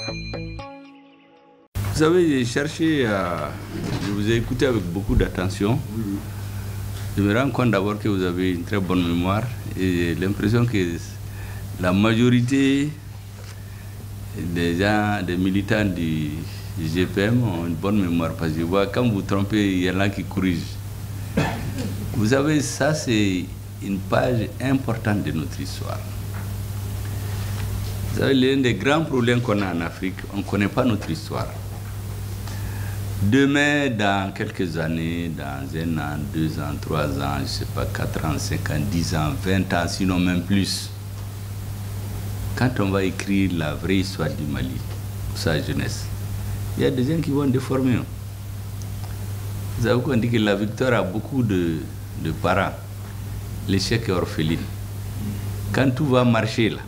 Vous savez, j'ai cherché je vous ai écouté avec beaucoup d'attention. Je me rends compte d'abord que vous avez une très bonne mémoire et j'ai l'impression que la majorité des gens, des militants du GPM ont une bonne mémoire parce que je vois quand vous trompez, il y en a qui corrigent. Vous savez, ça c'est une page importante de notre histoire. Vous savez, l'un des grands problèmes qu'on a en Afrique, on ne connaît pas notre histoire. Demain, dans quelques années, dans 1 an, 2 ans, 3 ans, je ne sais pas, 4 ans, 5 ans, 10 ans, 20 ans, sinon même plus, quand on va écrire la vraie histoire du Mali, pour sa jeunesse, il y a des gens qui vont déformer. Vous savez qu'on dit que la victoire a beaucoup de parents. L'échec est orpheline. Quand tout va marcher là,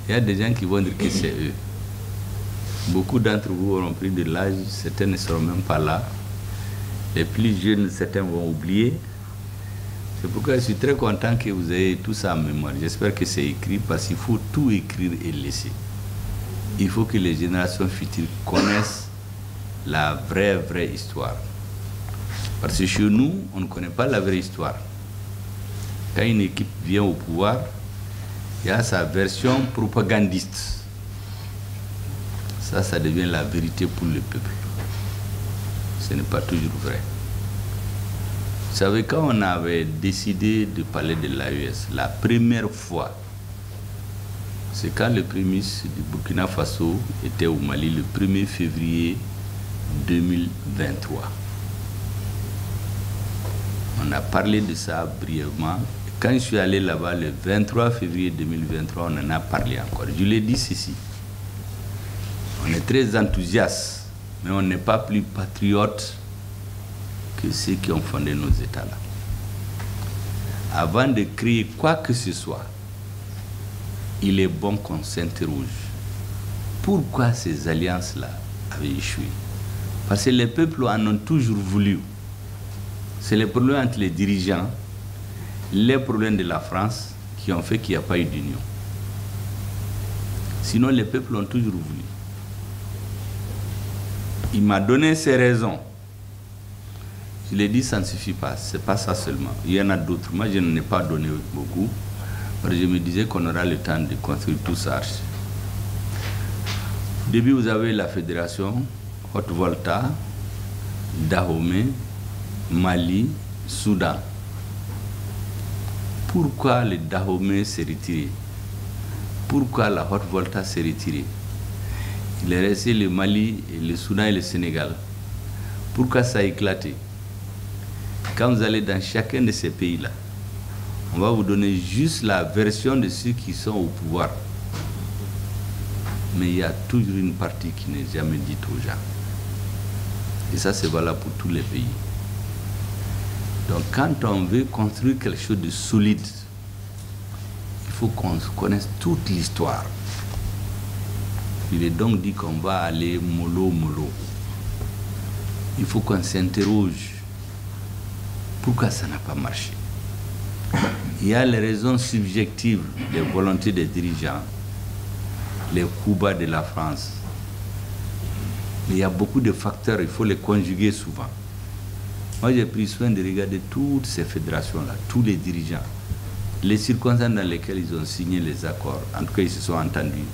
il y a des gens qui vont dire que c'est eux. Beaucoup d'entre vous auront pris de l'âge, certains ne seront même pas là. Les plus jeunes, certains vont oublier. C'est pourquoi je suis très content que vous ayez tout ça en mémoire. J'espère que c'est écrit parce qu'il faut tout écrire et laisser. Il faut que les générations futures connaissent la vraie histoire. Parce que chez nous, on ne connaît pas la vraie histoire. Quand une équipe vient au pouvoir, il y a sa version propagandiste. Ça devient la vérité pour le peuple. Ce n'est pas toujours vrai. Vous savez, quand on avait décidé de parler de l'AES, la première fois, c'est quand le Premier ministre du Burkina Faso était au Mali le 1er février 2023. On a parlé de ça brièvement. Quand je suis allé là-bas le 23 février 2023, on en a parlé encore. Je l'ai dit ceci. On est très enthousiaste, mais on n'est pas plus patriote que ceux qui ont fondé nos États-là. Avant de créer quoi que ce soit, il est bon qu'on s'interroge. Pourquoi ces alliances-là avaient échoué? Parce que les peuples en ont toujours voulu. C'est les problèmes entre les dirigeants, les problèmes de la France qui ont fait qu'il n'y a pas eu d'union. Sinon, les peuples ont toujours voulu. Il m'a donné ses raisons. Je l'ai dit, ça ne suffit pas. Ce n'est pas ça seulement. Il y en a d'autres. Moi, je n'en ai pas donné beaucoup. Mais je me disais qu'on aura le temps de construire tout ça. Au début, vous avez la fédération, Haute-Volta, Dahomey, Mali, Soudan. Pourquoi le Dahomey s'est retiré? Pourquoi la Haute-Volta s'est retirée? Il est resté le Mali, le Soudan et le Sénégal. Pourquoi ça a éclaté? Quand vous allez dans chacun de ces pays-là, on va vous donner juste la version de ceux qui sont au pouvoir. Mais il y a toujours une partie qui n'est jamais dite aux gens. Et ça, c'est valable pour tous les pays. Donc, quand on veut construire quelque chose de solide, il faut qu'on connaisse toute l'histoire. Il est donc dit qu'on va aller mollo. Il faut qu'on s'interroge. Pourquoi ça n'a pas marché? Il y a les raisons subjectives des volontés des dirigeants, les coups bas de la France. Mais il y a beaucoup de facteurs, il faut les conjuguer souvent. Moi, j'ai pris soin de regarder toutes ces fédérations-là, tous les dirigeants, les circonstances dans lesquelles ils ont signé les accords. En tout cas, ils se sont entendus.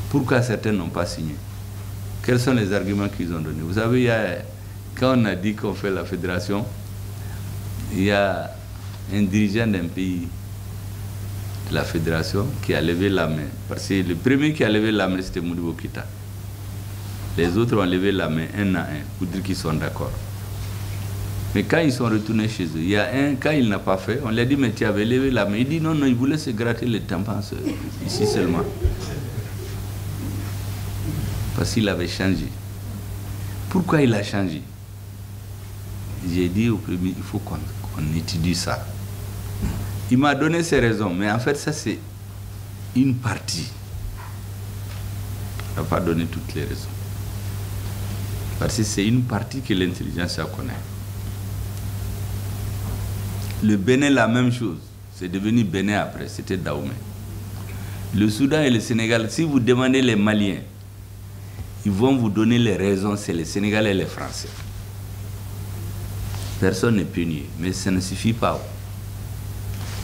Pourquoi certains n'ont pas signé? Quels sont les arguments qu'ils ont donnés? Vous savez, quand on a dit qu'on fait la fédération, il y a un dirigeant d'un pays de la fédération qui a levé la main. Parce que le premier qui a levé la main, c'était Modibo Keïta. Les autres ont levé la main un à un pour dire qu'ils sont d'accord. Mais quand ils sont retournés chez eux, il y a un, quand il n'a pas fait, on lui a dit, mais tu avais levé la main. Il dit, non, il voulait se gratter les tampons ici seulement. Parce qu'il avait changé. Pourquoi il a changé? J'ai dit au premier, il faut qu'on étudie ça. Il m'a donné ses raisons, mais en fait, ça c'est une partie. Il n'a pas donné toutes les raisons. Parce que c'est une partie que l'intelligence connaît. Le Bénin, la même chose. C'est devenu Bénin après, c'était Dahomey. Le Soudan et le Sénégal, si vous demandez les Maliens, ils vont vous donner les raisons, c'est les Sénégalais et les Français. Personne n'est puni, mais ça ne suffit pas.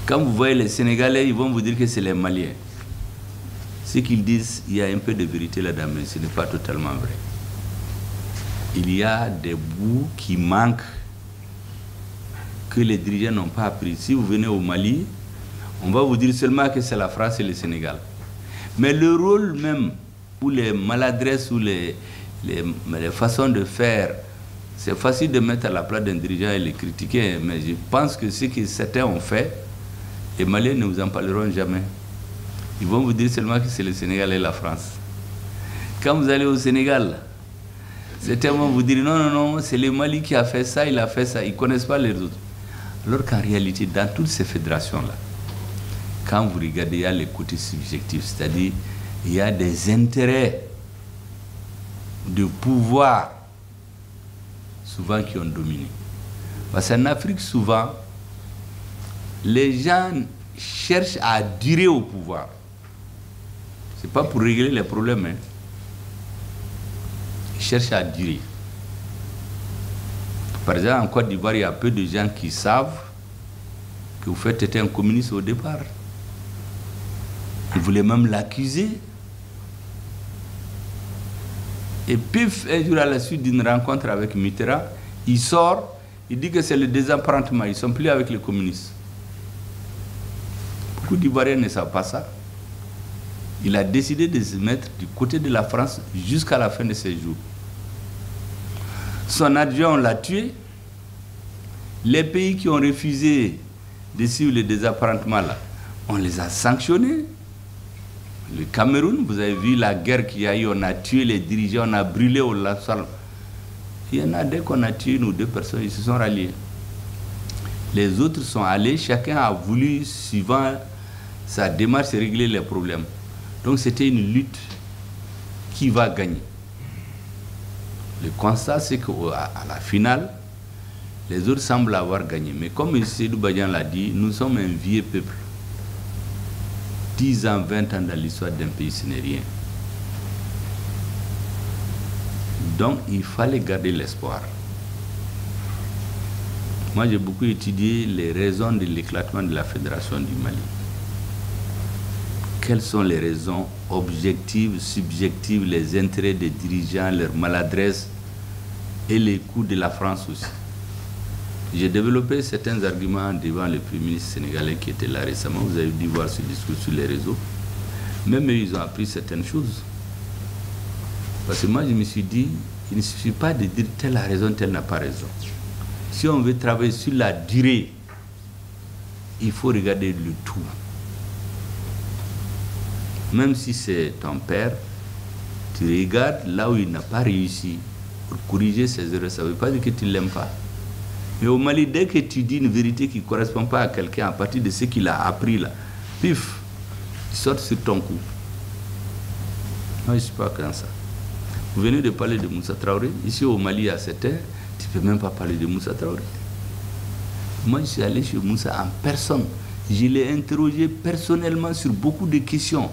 Quand vous voyez les Sénégalais, ils vont vous dire que c'est les Maliens. Ce qu'ils disent, il y a un peu de vérité là-dedans, mais ce n'est pas totalement vrai. Il y a des bouts qui manquent, que les dirigeants n'ont pas appris. Si vous venez au Mali, on va vous dire seulement que c'est la France et le Sénégal. Mais le rôle même, ou les maladresses, ou les façons de faire, c'est facile de mettre à la place d'un dirigeant et les critiquer, mais je pense que ce que certains ont fait, les Maliens ne vous en parleront jamais. Ils vont vous dire seulement que c'est le Sénégal et la France. Quand vous allez au Sénégal, certains vont vous dire non, non, non, c'est le Mali qui a fait ça, il a fait ça, ils ne connaissent pas les autres. Alors qu'en réalité, dans toutes ces fédérations-là, quand vous regardez, il y a les côtés subjectifs, c'est-à-dire il y a des intérêts de pouvoir souvent qui ont dominé. Parce qu'en Afrique, souvent, les gens cherchent à durer au pouvoir. Ce n'est pas pour régler les problèmes. Hein. Ils cherchent à durer. Par exemple, en Côte d'Ivoire, il y a peu de gens qui savent que vous faites être un communiste au départ. Ils voulaient même l'accuser. Et pif, un jour à la suite d'une rencontre avec Mitterrand, il sort, il dit que c'est le désapprentement, ils ne sont plus avec les communistes. Beaucoup d'Ivoiriens ne savent pas ça. Il a décidé de se mettre du côté de la France jusqu'à la fin de ses jours. Son adjoint, on l'a tué. Les pays qui ont refusé de suivre le désapparentement, là, on les a sanctionnés. Le Cameroun, vous avez vu la guerre qu'il y a eu, on a tué les dirigeants, on a brûlé au Lassal. Il y en a, dès qu'on a tué une ou deux personnes, ils se sont ralliés. Les autres sont allés, chacun a voulu, suivant sa démarche, régler les problèmes. Donc c'était une lutte qui va gagner. Le constat, c'est qu'à la finale, les autres semblent avoir gagné. Mais comme M. Seydou Badian l'a dit, nous sommes un vieux peuple. 10 ans, 20 ans dans l'histoire d'un pays, ce n'est rien. Donc, il fallait garder l'espoir. Moi, j'ai beaucoup étudié les raisons de l'éclatement de la Fédération du Mali. Quelles sont les raisons objectives, subjectives, les intérêts des dirigeants, leur maladresse et les coûts de la France aussi. J'ai développé certains arguments devant le Premier ministre sénégalais qui était là récemment. Vous avez dû voir ce discours sur les réseaux. Même eux, ils ont appris certaines choses. Parce que moi, je me suis dit, il ne suffit pas de dire telle a raison, telle n'a pas raison. Si on veut travailler sur la durée, il faut regarder le tout. Même si c'est ton père, tu regardes là où il n'a pas réussi pour corriger ses erreurs. Ça ne veut pas dire que tu ne l'aimes pas. Mais au Mali, dès que tu dis une vérité qui ne correspond pas à quelqu'un à partir de ce qu'il a appris là, pif, il sort sur ton coup. Moi, je ne suis pas comme ça. Vous venez de parler de Moussa Traoré. Ici au Mali, à 7 heures, tu ne peux même pas parler de Moussa Traoré. Moi, je suis allé chez Moussa en personne. Je l'ai interrogé personnellement sur beaucoup de questions,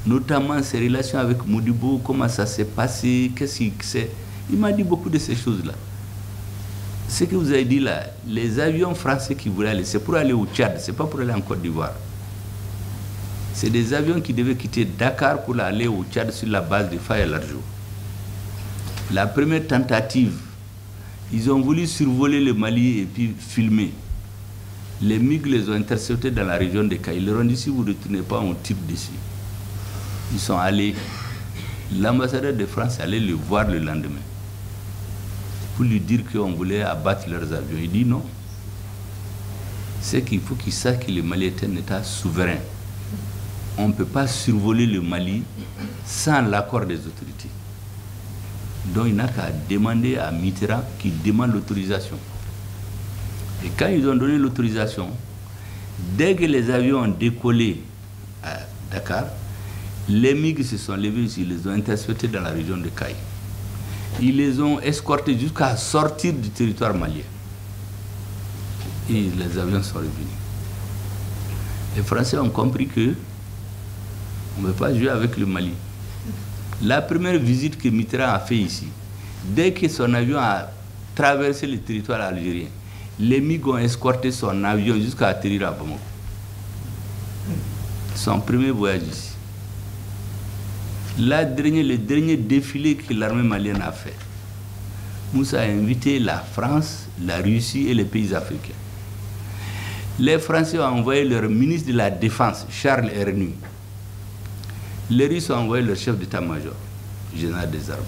notamment ses relations avec Modibo, comment ça s'est passé, qu'est-ce qu'il sait. Il m'a dit beaucoup de ces choses-là. Ce que vous avez dit là, les avions français qui voulaient aller, c'est pour aller au Tchad, ce n'est pas pour aller en Côte d'Ivoire. C'est des avions qui devaient quitter Dakar pour aller au Tchad sur la base de Faye Larjo. La première tentative, ils ont voulu survoler le Mali et puis filmer. Les MiG les ont interceptés dans la région de Caille. Ils leur ont dit, si vous ne retournez pas, on tire dessus. Ils sont allés. L'ambassadeur de France est allé le voir le lendemain pour lui dire qu'on voulait abattre leurs avions. Il dit non. C'est qu'il faut qu'ils sachent que le Mali est un État souverain. On ne peut pas survoler le Mali sans l'accord des autorités. Donc il n'a qu'à demander à Mitterrand qui demande l'autorisation. Et quand ils ont donné l'autorisation, dès que les avions ont décollé à Dakar, les MiG se sont levés ici, ils les ont interceptés dans la région de Caille. Ils les ont escortés jusqu'à sortir du territoire malien. Et les avions sont revenus. Les Français ont compris que on ne peut pas jouer avec le Mali. La première visite que Mitterrand a fait ici, dès que son avion a traversé le territoire algérien, les MiG ont escorté son avion jusqu'à atterrir à Bamako. Son premier voyage ici. Le dernier défilé que l'armée malienne a fait, Moussa a invité la France, la Russie et les pays africains. Les Français ont envoyé leur ministre de la Défense, Charles Hernu. Les Russes ont envoyé leur chef d'état-major, général des armées.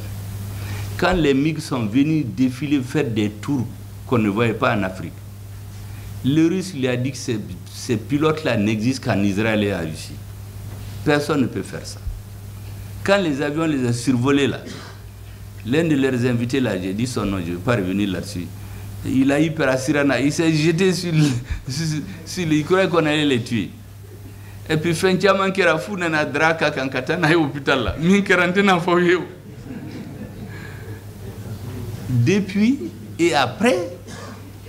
Quand les MiG sont venus défiler, faire des tours qu'on ne voyait pas en Afrique, le Russe lui a dit que ces pilotes-là n'existent qu'en Israël et en Russie. Personne ne peut faire ça. Quand les avions les ont survolés là, l'un de leurs invités là, j'ai dit son nom, je ne vais pas revenir là-dessus, il a eu peur à Sirana, il s'est jeté sur il croyait qu'on allait les tuer. Et puis Fenchaman qui a fou dans draka quand katana est au hôpital là, min quarantaine en foyer. Depuis et après,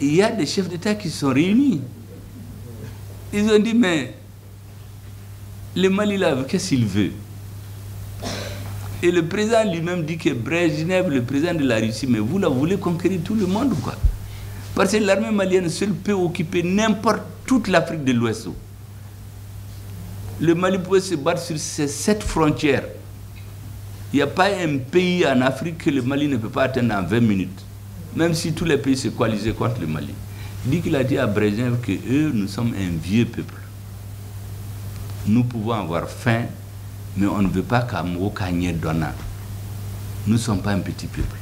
il y a des chefs d'État qui sont réunis. Ils ont dit, mais le Mali là, qu'est-ce qu'il veut? Et le président lui-même dit que Brejnev, le président de la Russie, mais vous là, vous voulez conquérir tout le monde ou quoi? Parce que l'armée malienne seule peut occuper n'importe toute l'Afrique de l'Ouest. Le Mali pouvait se battre sur ces 7 frontières. Il n'y a pas un pays en Afrique que le Mali ne peut pas atteindre en 20 minutes. Même si tous les pays se coalisaient contre le Mali. Il dit qu'il a dit à Brejnev que eux, nous sommes un vieux peuple. Nous pouvons avoir faim, mais on ne veut pas qu'à Mokanye Donna. Nous ne sommes pas un petit peuple.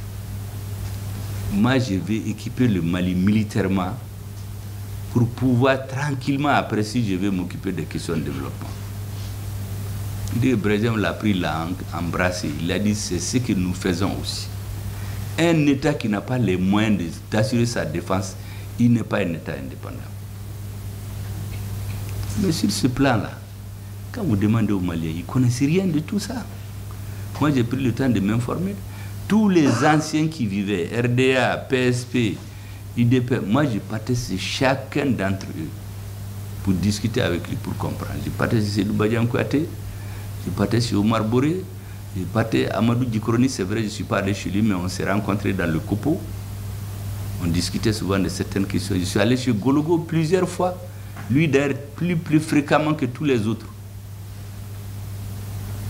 Moi, je vais équiper le Mali militairement pour pouvoir tranquillement, après, si je vais m'occuper des questions de développement. Il dit que Brejnev l'a pris, l'a embrassé. Il a dit c'est ce que nous faisons aussi. Un État qui n'a pas les moyens d'assurer sa défense, il n'est pas un État indépendant. Mais sur ce plan-là, quand vous demandez aux Maliens, ils ne connaissent rien de tout ça. Moi, j'ai pris le temps de m'informer. Tous les anciens qui vivaient, RDA, PSP, IDP, moi, je partais sur chacun d'entre eux pour discuter avec lui, pour comprendre. Je partais sur Seydou Badian Kouyaté, je partais sur Omar Boré, je partais à Amadou Djikroni, c'est vrai, je ne suis pas allé chez lui, mais on s'est rencontrés dans le Kopo. On discutait souvent de certaines questions. Je suis allé chez Gologo plusieurs fois, lui d'ailleurs plus fréquemment que tous les autres.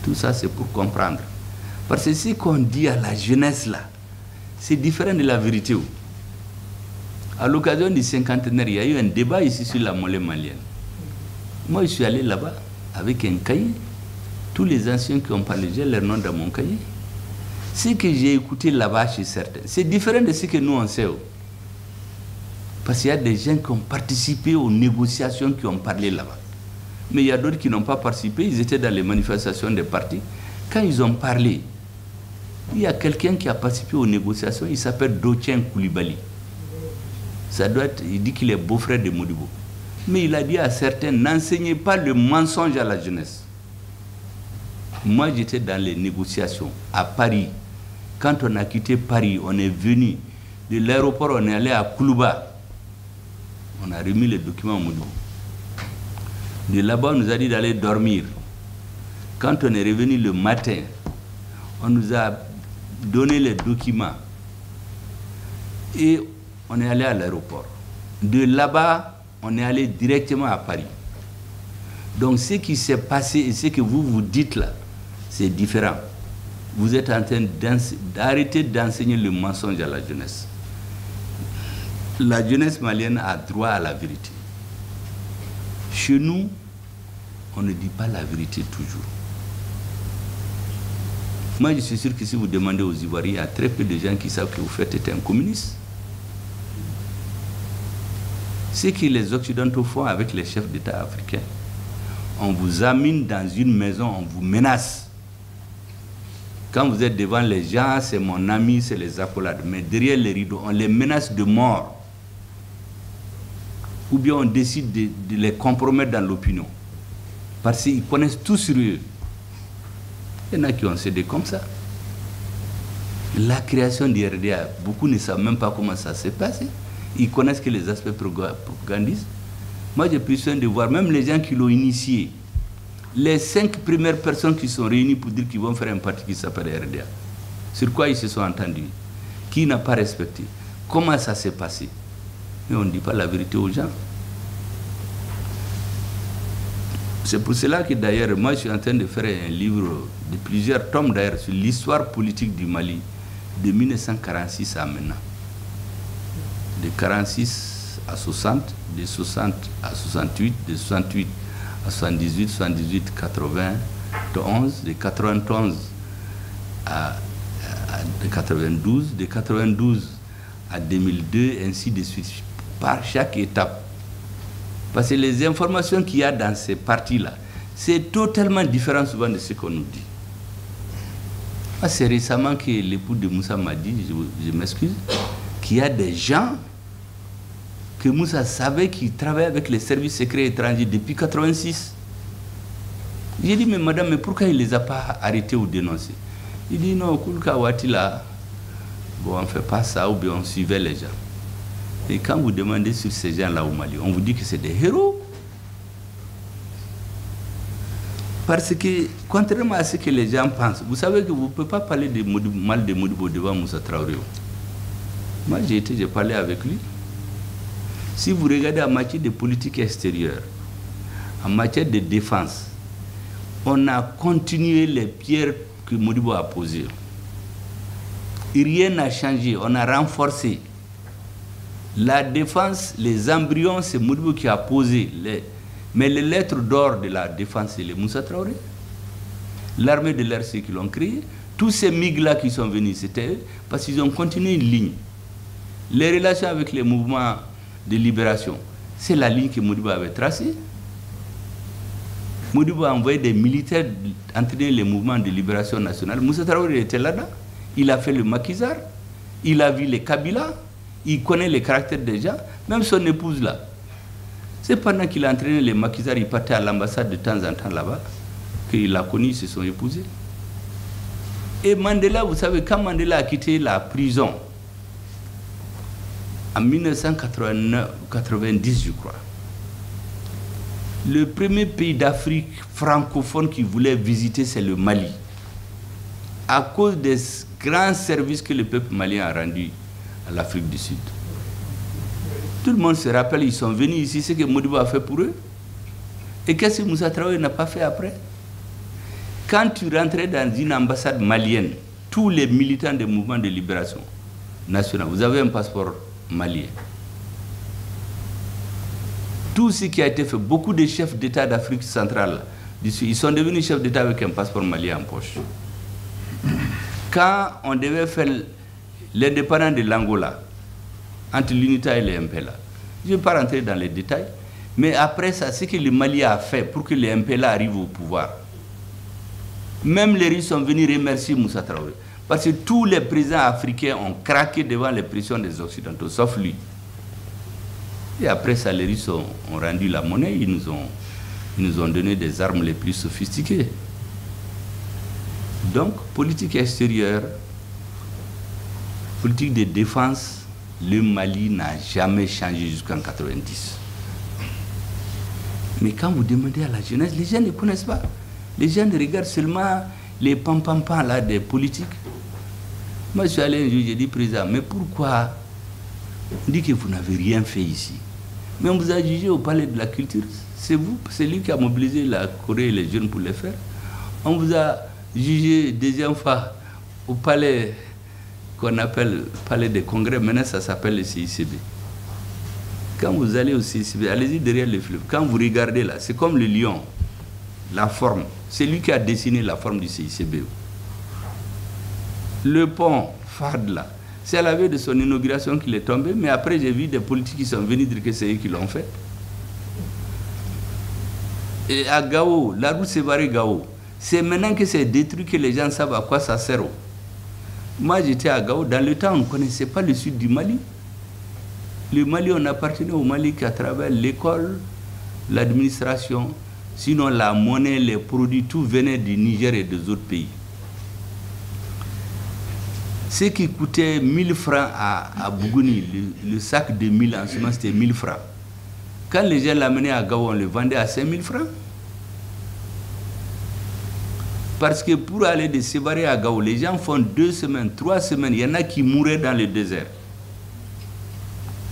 Tout ça, c'est pour comprendre. Parce que ce qu'on dit à la jeunesse là, c'est différent de la vérité. À l'occasion du cinquantenaire, il y a eu un débat ici sur la monnaie malienne. Moi, je suis allé là-bas avec un cahier. Tous les anciens qui ont parlé, j'ai leur nom dans mon cahier. Ce que j'ai écouté là-bas chez certains, c'est différent de ce que nous on sait. Parce qu'il y a des gens qui ont participé aux négociations qui ont parlé là-bas. Mais il y a d'autres qui n'ont pas participé, ils étaient dans les manifestations des partis. Quand ils ont parlé, il y a quelqu'un qui a participé aux négociations, il s'appelle Dotien Koulibaly. Ça doit être, il dit qu'il est beau-frère de Modibo. Mais il a dit à certains, n'enseignez pas le mensonge à la jeunesse. Moi, j'étais dans les négociations à Paris. Quand on a quitté Paris, on est venu de l'aéroport, on est allé à Koulouba. On a remis les documents à Modibo. De là-bas, on nous a dit d'aller dormir. Quand on est revenu le matin, on nous a donné les documents. Et on est allé à l'aéroport. De là-bas, on est allé directement à Paris. Donc ce qui s'est passé et ce que vous dites là, c'est différent. Vous êtes en train d'arrêter d'enseigner le mensonge à la jeunesse. La jeunesse malienne a droit à la vérité. Chez nous, on ne dit pas la vérité toujours. Moi, je suis sûr que si vous demandez aux Ivoiriens, il y a très peu de gens qui savent que vous faites être un communiste. Ce que les Occidentaux font avec les chefs d'État africains, on vous amène dans une maison, on vous menace. Quand vous êtes devant les gens, c'est mon ami, c'est les accolades. Mais derrière les rideaux, on les menace de mort. Ou bien on décide de les compromettre dans l'opinion. Parce qu'ils connaissent tout sur eux. Il y en a qui ont cédé comme ça. La création du RDA, beaucoup ne savent même pas comment ça s'est passé. Ils connaissent que les aspects propagandistes. Moi, j'ai pris soin de voir, même les gens qui l'ont initié, les 5 premières personnes qui sont réunies pour dire qu'ils vont faire un parti qui s'appelle RDA. Sur quoi ils se sont entendus? Qui n'a pas respecté? Comment ça s'est passé? Mais on ne dit pas la vérité aux gens. C'est pour cela que d'ailleurs, moi je suis en train de faire un livre de plusieurs tomes d'ailleurs sur l'histoire politique du Mali de 1946 à maintenant. De 46 à 60, de 60 à 68, de 68 à 78, 78, 91, de 91 à 92, de 92 à 2002, ainsi de suite, par chaque étape. Parce que les informations qu'il y a dans ces parties-là, c'est totalement différent souvent de ce qu'on nous dit. C'est récemment que l'époux de Moussa m'a dit, je m'excuse, qu'il y a des gens que Moussa savait qui travaillaient avec les services secrets étrangers depuis 1986. J'ai dit, mais madame, mais pourquoi il ne les a pas arrêtés ou dénoncés? Il dit, non, Koulka Watila, bon, on ne fait pas ça, ou bien on suivait les gens. Et quand vous demandez sur ces gens-là au Mali, on vous dit que c'est des héros. Parce que, contrairement à ce que les gens pensent, vous savez que vous ne pouvez pas parler de mal de Modibo devant Moussa Traoré. Moi, j'ai parlé avec lui. Si vous regardez en matière de politique extérieure, en matière de défense, on a continué les pierres que Modibo a posées. Et rien n'a changé, on a renforcé. La défense, les embryons, c'est Modibo qui a posé. Mais les lettres d'or de la défense, c'est les Moussa Traoré. L'armée de l'air, c'est qui l'ont créé. Tous ces MIG-là qui sont venus, c'était eux, parce qu'ils ont continué une ligne. Les relations avec les mouvements de libération, c'est la ligne que Modibo avait tracée. Modibo a envoyé des militaires entraîner les mouvements de libération nationale. Moussa Traoré était là-dedans. Il a fait le maquisard. Il a vu les Kabila. Il connaît les caractères des gens. Même son épouse là. C'est pendant qu'il a entraîné les maquisards, il partait à l'ambassade de temps en temps là-bas, qu'il a connu, ils se sont épousés. Et Mandela, vous savez, quand Mandela a quitté la prison, en 1990, je crois, le premier pays d'Afrique francophone qu'il voulait visiter, c'est le Mali. À cause des grands services que le peuple malien a rendus à l'Afrique du Sud. Tout le monde se rappelle, ils sont venus ici, ce que Modibo a fait pour eux. Et qu'est-ce que Moussa Traoré n'a pas fait après? Quand tu rentrais dans une ambassade malienne, tous les militants des mouvements de libération nationale, vous avez un passeport malien. Tout ce qui a été fait, beaucoup de chefs d'État d'Afrique centrale, ils sont devenus chefs d'État avec un passeport malien en poche. Quand on devait faire l'indépendance de l'Angola, entre l'UNITA et les MPLA. Je ne vais pas rentrer dans les détails, mais après ça, ce que le Mali a fait pour que les MPLA arrivent au pouvoir, même les Russes sont venus remercier Moussa Traoré, parce que tous les présidents africains ont craqué devant les pressions des Occidentaux, sauf lui. Et après ça, les Russes ont rendu la monnaie, ils nous ont donné des armes les plus sophistiquées. Donc, politique extérieure, politique de défense, le Mali n'a jamais changé jusqu'en 90. Mais quand vous demandez à la jeunesse, les gens ne connaissent pas. Les gens regardent seulement les pam-pam-pam là des politiques. Moi, je suis allé un jour, j'ai dit, président, mais pourquoi on dit que vous n'avez rien fait ici? Mais on vous a jugé au palais de la culture. C'est vous, c'est lui qui a mobilisé la Corée et les jeunes pour le faire. On vous a jugé deuxième fois au palais qu'on appelle palais des congrès, maintenant ça s'appelle le CICB. Quand vous allez au CICB, allez-y derrière le fleuve, quand vous regardez là, c'est comme le lion, la forme, c'est lui qui a dessiné la forme du CICB. Le pont Fard là, c'est à la veille de son inauguration qu'il est tombé, mais après j'ai vu des politiques qui sont venus dire que c'est eux qui l'ont fait. Et à Gao, la route Sévaré-Gao, c'est maintenant que c'est détruit que les gens savent à quoi ça sert. Moi, j'étais à Gao. Dans le temps, on ne connaissait pas le sud du Mali. Le Mali, on appartenait au Mali qu'à travers l'école, l'administration. Sinon, la monnaie, les produits, tout venait du Niger et des autres pays. Ce qui coûtait 1000 francs à Bougouni, le sac de 1000 en ce moment, c'était 1000 francs. Quand les gens l'amenaient à Gao, on le vendait à 5000 francs. Parce que pour aller de Sévaré à Gao, les gens font 2 semaines, 3 semaines. Il y en a qui mouraient dans le désert.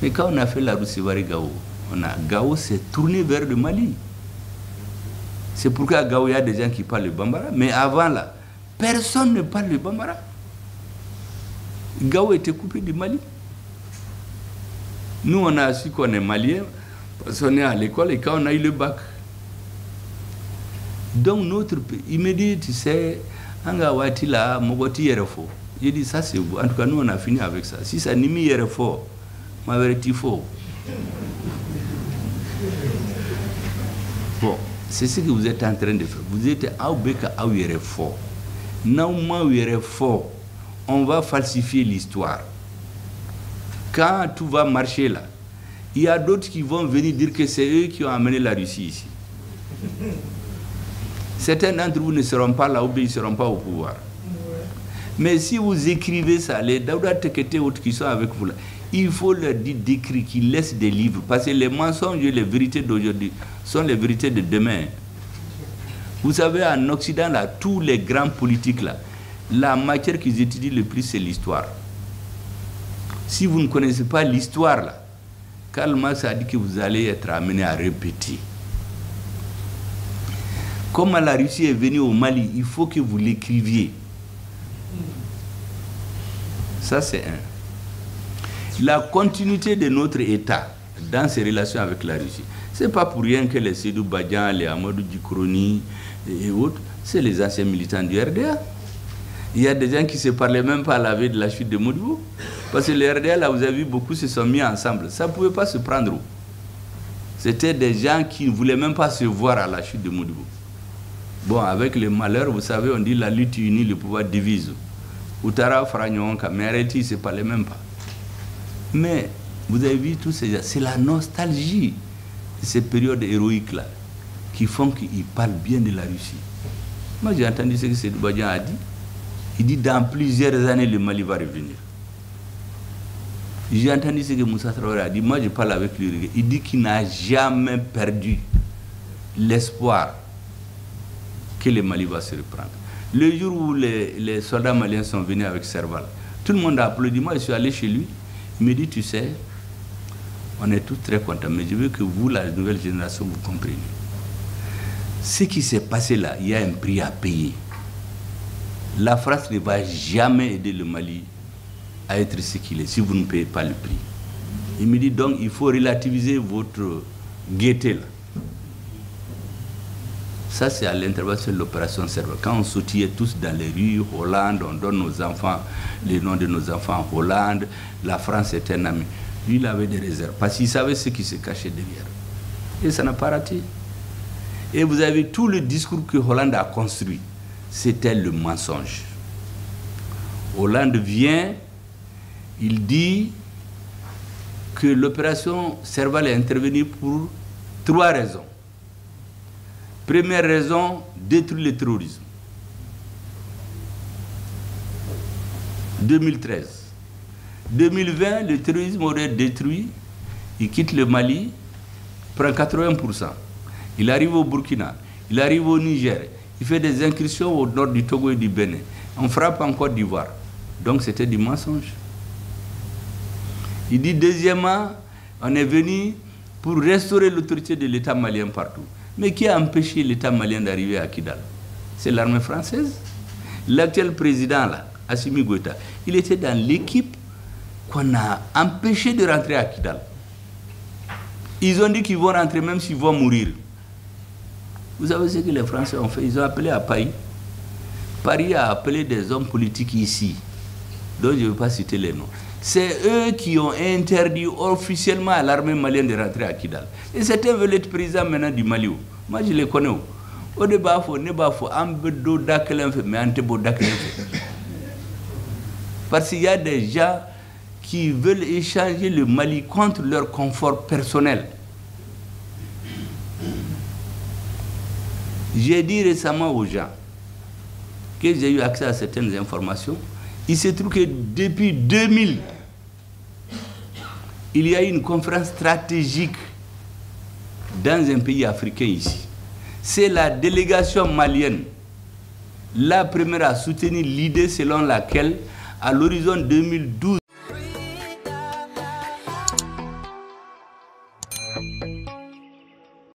Mais quand on a fait la route Sévaré-Gao, Gao s'est tourné vers le Mali. C'est pourquoi à Gao, il y a des gens qui parlent le Bambara. Mais avant là, personne ne parle le Bambara. Gao était coupé du Mali. Nous, on a su qu'on est malien, parce qu'on est à l'école et quand on a eu le bac. Donc, notre pays, il me dit, tu sais, Angawati là, Mogoti Yerefo. J'ai dit, ça c'est vous. En tout cas, nous, on a fini avec ça. Si ça n'imi Yerefo, ma vérité faux. Bon, c'est ce que vous êtes en train de faire. Vous êtes à Oubeka à Yerefo. Non, Yerefo, on va falsifier l'histoire. Quand tout va marcher là, il y a d'autres qui vont venir dire que c'est eux qui ont amené la Russie ici. Certains d'entre vous ne seront pas là ou ils ne seront pas au pouvoir. Mais si vous écrivez ça, les Daouda Tekete autres qui sont avec vous là, il faut leur dire d'écrire, qu'ils laissent des livres. Parce que les mensonges et les vérités d'aujourd'hui sont les vérités de demain. Vous savez, en Occident, là, tous les grands politiques, là, la matière qu'ils étudient le plus, c'est l'histoire. Si vous ne connaissez pas l'histoire, là, Karl Marx a dit que vous allez être amené à répéter. Comment la Russie est venue au Mali, il faut que vous l'écriviez. Ça, c'est un. La continuité de notre État dans ses relations avec la Russie. Ce n'est pas pour rien que les Sédou Badian, les Amadou Djikroni et autres, c'est les anciens militants du RDA. Il y a des gens qui ne se parlaient même pas à la veille de la chute de Modibo. Parce que le RDA, là, vous avez vu, beaucoup se sont mis ensemble. Ça ne pouvait pas se prendre. C'était des gens qui ne voulaient même pas se voir à la chute de Modibo. Bon, avec le malheur, vous savez, on dit la lutte unie, le pouvoir divise. Outara, Fragnonka, mais arrêtez, ils ne se parlaient même pas. Mais, vous avez vu tous ces gens, c'est la nostalgie de ces périodes héroïques-là qui font qu'ils parlent bien de la Russie. Moi, j'ai entendu ce que Sédou Badian a dit. Il dit dans plusieurs années, le Mali va revenir. J'ai entendu ce que Moussa Traoré a dit. Moi, je parle avec lui. Il dit qu'il n'a jamais perdu l'espoir que le Mali va se reprendre. Le jour où les soldats maliens sont venus avec Serval, tout le monde a applaudi. Moi, je suis allé chez lui. Il me dit, tu sais, on est tous très contents, mais je veux que vous, la nouvelle génération, vous compreniez. Ce qui s'est passé là, il y a un prix à payer. La France ne va jamais aider le Mali à être ce qu'il est, si vous ne payez pas le prix. Il me dit donc, il faut relativiser votre gaieté là. Ça, c'est à l'intervention de l'opération Serval. Quand on sautillait tous dans les rues, Hollande, on donne nos enfants, les noms de nos enfants, Hollande, la France est un ami. Lui, il avait des réserves, parce qu'il savait ce qui se cachait derrière. Et ça n'a pas raté. Et vous avez tout le discours que Hollande a construit. C'était le mensonge. Hollande vient, il dit que l'opération Serval est intervenue pour 3 raisons. Première raison, détruire le terrorisme. 2013. 2020, le terrorisme aurait détruit, il quitte le Mali, prend 80%. Il arrive au Burkina, il arrive au Niger, il fait des incursions au nord du Togo et du Bénin. On frappe en Côte d'Ivoire. Donc c'était du mensonge. Il dit deuxièmement, on est venu pour restaurer l'autorité de l'État malien partout. Mais qui a empêché l'État malien d'arriver à Kidal? C'est l'armée française. L'actuel président, là, Assimi Goïta, il était dans l'équipe qu'on a empêché de rentrer à Kidal. Ils ont dit qu'ils vont rentrer même s'ils vont mourir. Vous savez ce que les Français ont fait? Ils ont appelé à Paris. Paris a appelé des hommes politiques ici, dont je ne veux pas citer les noms. C'est eux qui ont interdit officiellement à l'armée malienne de rentrer à Kidal. Et certains veulent être président maintenant du Mali. Moi, je les connais. Au débat, il ne faut pas parce qu'il y a des gens qui veulent échanger le Mali contre leur confort personnel. J'ai dit récemment aux gens que j'ai eu accès à certaines informations. Il se trouve que depuis 2000, il y a eu une conférence stratégique dans un pays africain ici. C'est la délégation malienne La première a soutenu l'idée selon laquelle, à l'horizon 2012,